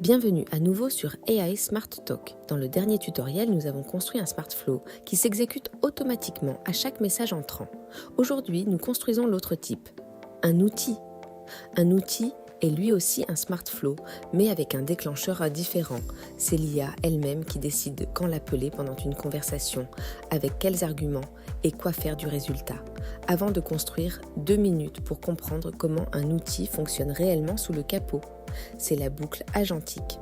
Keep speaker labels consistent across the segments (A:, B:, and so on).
A: Bienvenue à nouveau sur AI Smart Talk. Dans le dernier tutoriel, nous avons construit un Smart Flow qui s'exécute automatiquement à chaque message entrant. Aujourd'hui, nous construisons l'autre type, un outil. Un outil est lui aussi un Smart Flow, mais avec un déclencheur différent. C'est l'IA elle-même qui décide quand l'appeler pendant une conversation, avec quels arguments et quoi faire du résultat. Avant de construire, 2 minutes pour comprendre comment un outil fonctionne réellement sous le capot. C'est la boucle agentique.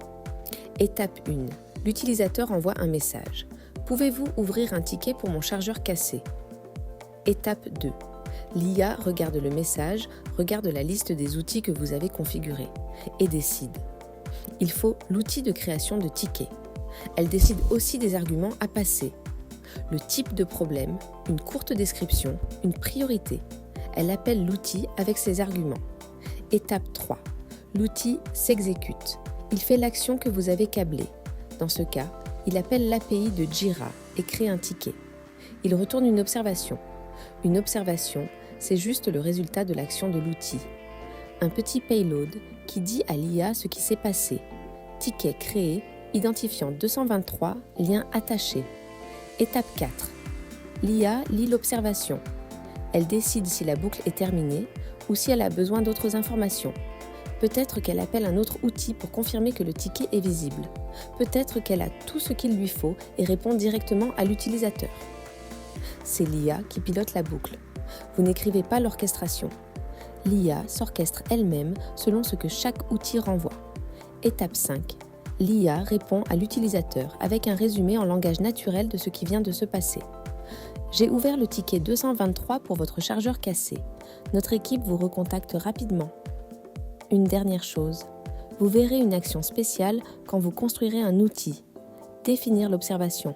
A: Étape 1. L'utilisateur envoie un message. Pouvez-vous ouvrir un ticket pour mon chargeur cassé ? Étape 2. L'IA regarde le message, regarde la liste des outils que vous avez configurés et décide. Il faut l'outil de création de tickets. Elle décide aussi des arguments à passer. Le type de problème, une courte description, une priorité. Elle appelle l'outil avec ses arguments. Étape 3. L'outil s'exécute. Il fait l'action que vous avez câblée. Dans ce cas, il appelle l'API de Jira et crée un ticket. Il retourne une observation. Une observation, c'est juste le résultat de l'action de l'outil. Un petit payload qui dit à l'IA ce qui s'est passé. Ticket créé, identifiant 223, lien attaché. Étape 4. L'IA lit l'observation. Elle décide si la boucle est terminée ou si elle a besoin d'autres informations. Peut-être qu'elle appelle un autre outil pour confirmer que le ticket est visible. Peut-être qu'elle a tout ce qu'il lui faut et répond directement à l'utilisateur. C'est l'IA qui pilote la boucle. Vous n'écrivez pas l'orchestration. L'IA s'orchestre elle-même selon ce que chaque outil renvoie. Étape 5. L'IA répond à l'utilisateur avec un résumé en langage naturel de ce qui vient de se passer. J'ai ouvert le ticket 223 pour votre chargeur cassé. Notre équipe vous recontacte rapidement. Une dernière chose, vous verrez une action spéciale quand vous construirez un outil. Définir l'observation.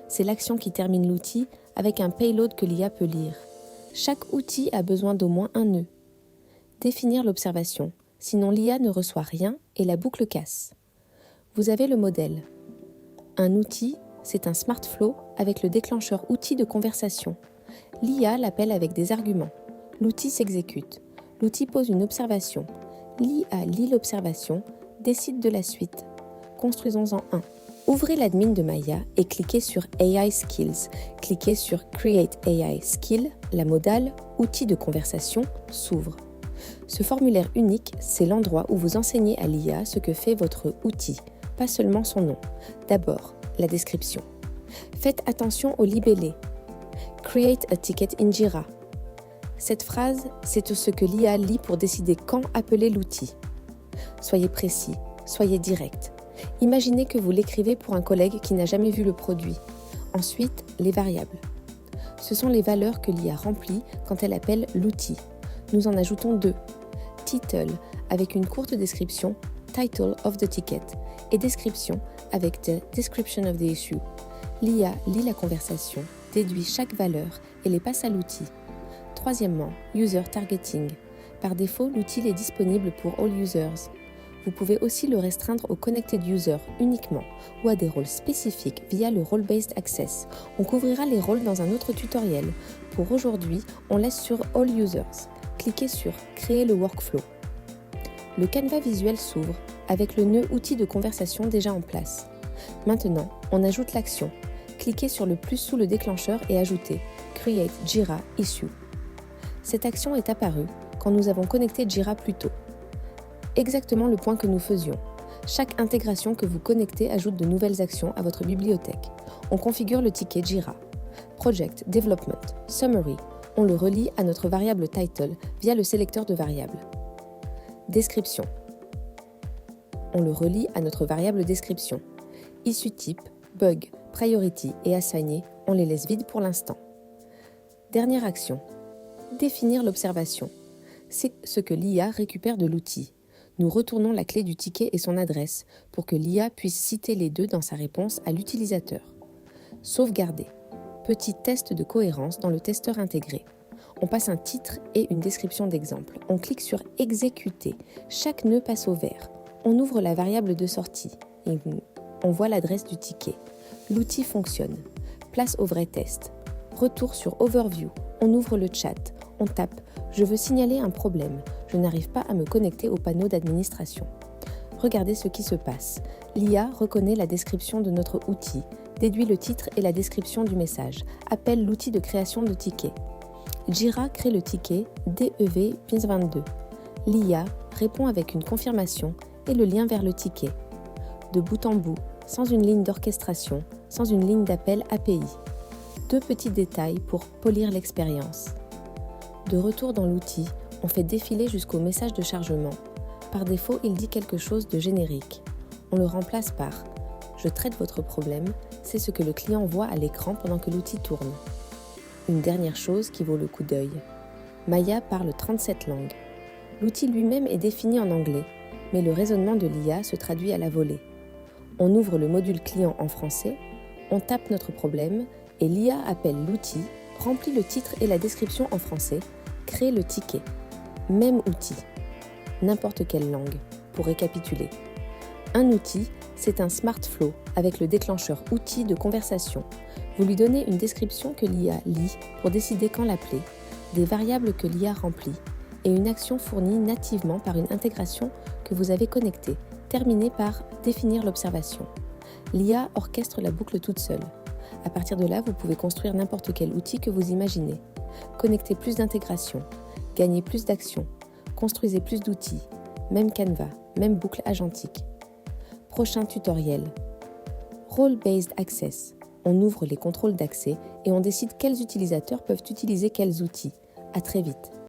A: C'est l'action qui termine l'outil avec un payload que l'IA peut lire. Chaque outil a besoin d'au moins un nœud. Définir l'observation, sinon l'IA ne reçoit rien et la boucle casse. Vous avez le modèle. Un outil, c'est un Smart Flow avec le déclencheur outil de conversation. L'IA l'appelle avec des arguments. L'outil s'exécute. L'outil pose une observation. L'IA lit l'observation, décide de la suite. Construisons-en un. Ouvrez l'admin de Maya et cliquez sur AI Skills. Cliquez sur Create AI Skill, la modale Outils de conversation s'ouvre. Ce formulaire unique, c'est l'endroit où vous enseignez à l'IA ce que fait votre outil, pas seulement son nom. D'abord, la description. Faites attention au libellé. Create a ticket in Jira. Cette phrase, c'est ce que l'IA lit pour décider quand appeler l'outil. Soyez précis, soyez direct. Imaginez que vous l'écrivez pour un collègue qui n'a jamais vu le produit. Ensuite, les variables. Ce sont les valeurs que l'IA remplit quand elle appelle l'outil. Nous en ajoutons 2. Title avec une courte description, title of the ticket, et description avec the description of the issue. L'IA lit la conversation, déduit chaque valeur et les passe à l'outil. Troisièmement, User Targeting. Par défaut, l'outil est disponible pour All Users. Vous pouvez aussi le restreindre aux Connected Users uniquement ou à des rôles spécifiques via le Role-Based Access. On couvrira les rôles dans un autre tutoriel. Pour aujourd'hui, on laisse sur All Users. Cliquez sur Créer le workflow. Le canevas visuel s'ouvre avec le nœud outil de conversation déjà en place. Maintenant, on ajoute l'action. Cliquez sur le plus sous le déclencheur et ajoutez Create Jira Issue. Cette action est apparue quand nous avons connecté Jira plus tôt. Exactement le point que nous faisions. Chaque intégration que vous connectez ajoute de nouvelles actions à votre bibliothèque. On configure le ticket Jira. Project, Development, Summary. On le relie à notre variable title via le sélecteur de variables. Description. On le relie à notre variable description. Issue type, bug, priority et assigné, on les laisse vides pour l'instant. Dernière action. Définir l'observation. C'est ce que l'IA récupère de l'outil. Nous retournons la clé du ticket et son adresse pour que l'IA puisse citer les deux dans sa réponse à l'utilisateur. Sauvegarder. Petit test de cohérence dans le testeur intégré. On passe un titre et une description d'exemple. On clique sur Exécuter. Chaque nœud passe au vert. On ouvre la variable de sortie. Et on voit l'adresse du ticket. L'outil fonctionne. Place au vrai test. Retour sur Overview. On ouvre le chat. On tape « Je veux signaler un problème. Je n'arrive pas à me connecter au panneau d'administration ». Regardez ce qui se passe. L'IA reconnaît la description de notre outil, déduit le titre et la description du message, appelle l'outil de création de tickets. Jira crée le ticket DEV-22. L'IA répond avec une confirmation et le lien vers le ticket. De bout en bout, sans une ligne d'orchestration, sans une ligne d'appel API. 2 petits détails pour polir l'expérience. De retour dans l'outil, on fait défiler jusqu'au message de chargement. Par défaut, il dit quelque chose de générique. On le remplace par « Je traite votre problème », c'est ce que le client voit à l'écran pendant que l'outil tourne. Une dernière chose qui vaut le coup d'œil. Maya parle 37 langues. L'outil lui-même est défini en anglais, mais le raisonnement de l'IA se traduit à la volée. On ouvre le module client en français, on tape notre problème et l'IA appelle l'outil, remplit le titre et la description en français, crée le ticket. Même outil. N'importe quelle langue, pour récapituler. Un outil, c'est un smart flow avec le déclencheur outil de conversation. Vous lui donnez une description que l'IA lit pour décider quand l'appeler, des variables que l'IA remplit et une action fournie nativement par une intégration que vous avez connectée, terminée par définir l'observation. L'IA orchestre la boucle toute seule. À partir de là, vous pouvez construire n'importe quel outil que vous imaginez. Connectez plus d'intégrations, gagnez plus d'actions, construisez plus d'outils, même Canva, même boucle agentique. Prochain tutoriel. Role-Based Access. On ouvre les contrôles d'accès et on décide quels utilisateurs peuvent utiliser quels outils. À très vite.